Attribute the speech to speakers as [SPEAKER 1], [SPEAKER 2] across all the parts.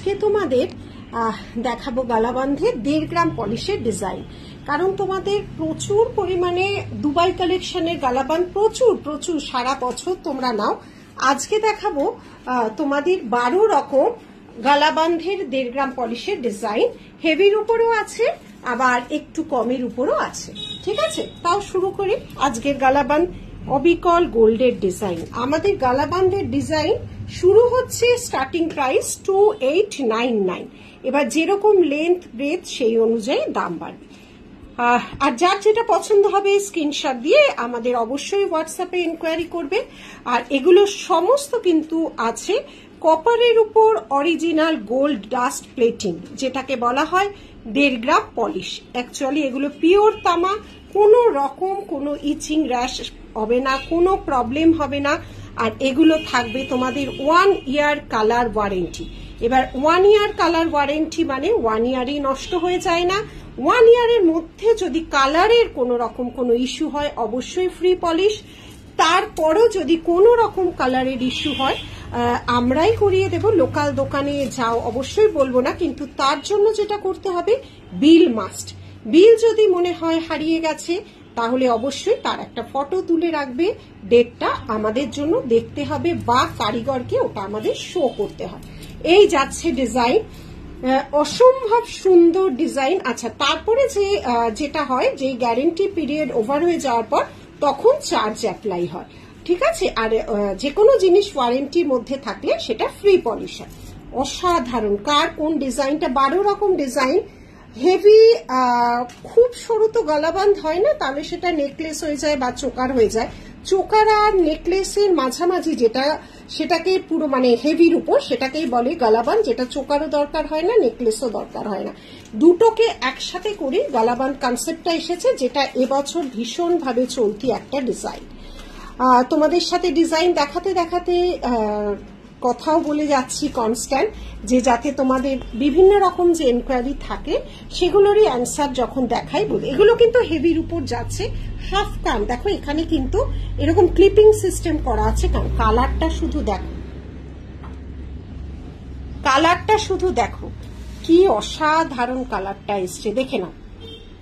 [SPEAKER 1] আজকে তোমাদের দেখাবো গালাবান্ধের 1.5 গ্রাম পলিশের ডিজাইন। কারণ তোমাদের প্রচুর পরিমাণে দুবাই কালেকশনের গালাবান্ধ প্রচুর সারা বছর তোমরা নাও। আজকে দেখাবো তোমাদের 12 রকম গালাবান্ধের 1.5 গ্রাম পলিশের ডিজাইন। হেভির উপরও আছে, আবার একটু কমের উপরও আছে। ঠিক আছে, তাও শুরু করি। আজকের গালাবান্ধ অবিকল গোল্ডের ডিজাইন। আমাদের গালাবান্ধের ডিজাইন শুরু হচ্ছে স্টার্টিং প্রাইস 2899। এবার যেরকম লেন্থ ব্রেথ সেই অনুযায়ী দাম বাড়বে। আর যার যেটা পছন্দ হবে স্ক্রিনশট দিয়ে আমাদের অবশ্যই হোয়াটসঅ্যাপে ইনকোয়ারি করবে। আর এগুলো সমস্ত কিন্তু আছে কপারের উপর অরিজিনাল গোল্ড ডাস্ট প্লেটিং, যেটাকে বলা হয় 1.5 গ্রাম পলিশ। অ্যাকচুয়ালি এগুলো পিওর তামা, কোনো রকম কোনো ইচিং র্যাশ হবে না, কোনো প্রবলেম হবে না। আর এগুলো থাকবে তোমাদের 1 ইয়ার কালার ওয়ারেন্টি। এবার 1 ইয়ার কালার ওয়ারেন্টি মানে 1 ইয়ারই নষ্ট হয়ে যায় না। 1 ইয়ারের মধ্যে যদি কালারের কোনো রকম কোনো ইস্যু হয় অবশ্যই ফ্রি পলিশ। তারপরও যদি কোনো রকম কালারের ইস্যু হয় আমরাই করিয়ে দেব। লোকাল দোকানে যাও অবশ্যই বলবো না, কিন্তু তার জন্য যেটা করতে হবে বিল মাস্ট। বিল যদি মনে হয় হারিয়ে গেছে তাহলে অবশ্যই তার একটা ফটো তুলে রাখবে, ডেটটা আমাদের জন্য দেখতে হবে বা কারিগরকে ওটা আমাদের শো করতে হবে। এই যাচ্ছে ডিজাইন, অসম্ভব সুন্দর ডিজাইন। আচ্ছা, তারপরে যেটা হয় যে গ্যারেন্টি পিরিয়ড ওভার হয়ে যাওয়ার পর তখন চার্জ অ্যাপ্লাই হয়। ঠিক আছে, আর যে কোনো জিনিস ওয়ারেন্টির মধ্যে থাকলে সেটা ফ্রি পলিশ হয়। অসাধারণ। কার কোন ডিজাইনটা, 12 রকম ডিজাইন। হেভি, খুব সরু তো গালাবান্ধ হয় না, তাহলে সেটা নেকলেস হয়ে যায় বা চোকার হয়ে যায়। চোকার আর নেকলেসের মাঝামাঝি যেটা, সেটাকে পুরো মানে হেভির উপর সেটাকেই বলে গালাবান্ধ, যেটা চোকারও দরকার হয় না, নেকলেসও দরকার হয় না। দুটোকে একসাথে করে গালাবান্ধ কনসেপ্টটা এসেছে, যেটা এবছর ভীষণভাবে চলতি একটা ডিজাইন। তোমাদের সাথে ডিজাইন দেখাতে দেখাতে কথাও বলে যাচ্ছি কনস্ট্যান্ট, যে যাতে তোমাদের বিভিন্ন রকম যে এনকোয়ারি থাকে সেগুলোরই অ্যান্সার যখন দেখাই বলি। এগুলো কিন্তু হেভির উপর যাচ্ছে। হাফ কান দেখো, এখানে কিন্তু এরকম ক্লিপিং সিস্টেম করা আছে। কারণ কালারটা শুধু দেখো, কালারটা শুধু দেখো কি অসাধারণ কালারটা এসছে, দেখে নাও।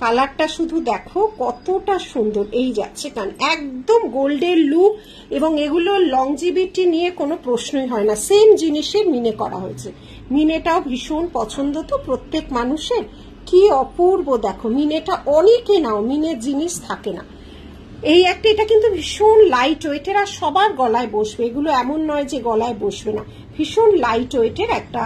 [SPEAKER 1] কালারটা শুধু দেখো কতটা সুন্দর। এই যাচ্ছে কান, একদম গোল্ডের লুক, এবং এগুলো লংজিভিটি নিয়ে কোনো প্রশ্নই হয় না। সেম জিনিসের মিনে করা হয়েছে। মিনেটাও ভীষণ পছন্দ তো প্রত্যেক মানুষের। কি অপূর্ব দেখো, মিনেটা অনেকে নাও, মিনের জিনিস থাকে না। এই একটা, এটা কিন্তু ভীষণ লাইট ওয়েটের, আর সবার গলায় বসবে। এগুলো এমন নয় যে গলায় বসবে না, ভীষণ লাইট ওয়েটের একটা।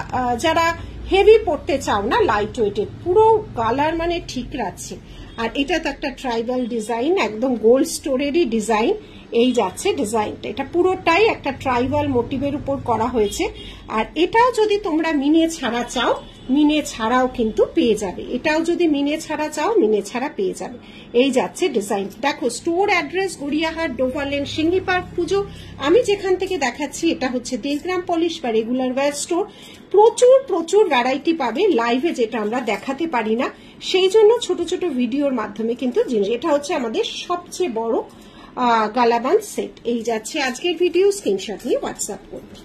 [SPEAKER 1] যারা হেভি পড়তে চাও না, লাইট ওয়েটের, পুরো কালার মানে ঠিক রাখছে। আর এটা তো একটা ট্রাইবাল ডিজাইন, একদম গোল্ড স্টোরেরই ডিজাইন। এই যাচ্ছে ডিজাইনটা, এটা পুরোটাই একটা ট্রাইবাল মোটিভের উপর করা হয়েছে। আর এটাও যদি তোমরা মিনে ছাড়া চাও, মিনে ছাড়াও কিন্তু পেয়ে যাবে। এটাও যদি মিনে ছাড়া চাও, মিনে ছাড়া পেয়ে যাবে। এই যাচ্ছে ডিজাইন। দেখো, স্টোর অ্যাড্রেস গড়িয়াহাট, ডোভার লেন, সিঙ্গি পার্ক, পুজো। আমি যেখান থেকে দেখাচ্ছি এটা হচ্ছে 1.5 গ্রাম পলিশ বা রেগুলার ওয়্যার স্টোর। প্রচুর ভ্যারাইটি পাবে লাইভে, যেটা আমরা দেখাতে পারি না, সেই জন্য ছোট ছোট ভিডিওর মাধ্যমে কিন্তু জিনিস। এটা হচ্ছে আমাদের সবচেয়ে বড় গালাবান্ধ সেট। এই যাচ্ছে আজকের ভিডিও, স্ক্রিনশট নিয়ে হোয়াটসঅ্যাপ করবে।